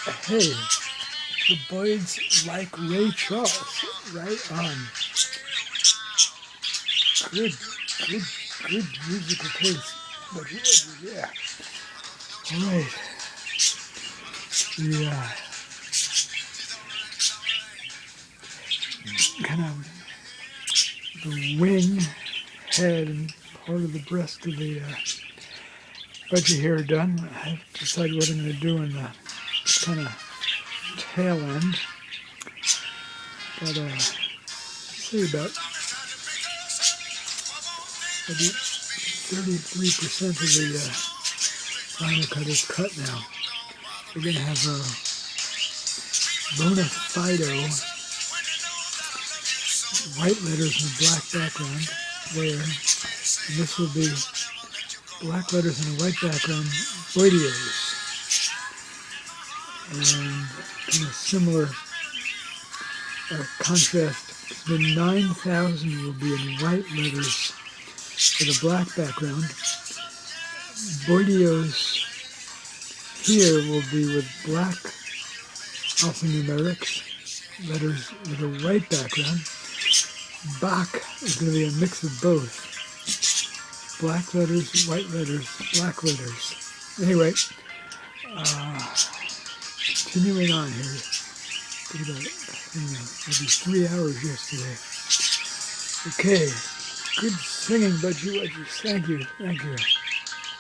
Hey, the Boids like Ray Charles, right? Good, good, good musical taste. But yeah, all right. The kind of the wing, head, and part of the breast of the budgie here are done. I have to decide what I'm going to do in the kind of tail end. But say about maybe 33% of the vinyl cut is cut now. We're going to have a bona fide white letters and a black background there. And this will be black letters and a white background, Boidi'O'S. And kind of similar contrast. The 9,000 will be in white letters with a black background. Boidi'O'S here will be with black alphanumerics, letters with a white background. Bach is going to be a mix of both. Black letters, white letters, black letters. Anyway, continuing on here. Did about maybe 3 hours yesterday. Okay, good singing, budgie. Thank you, thank you.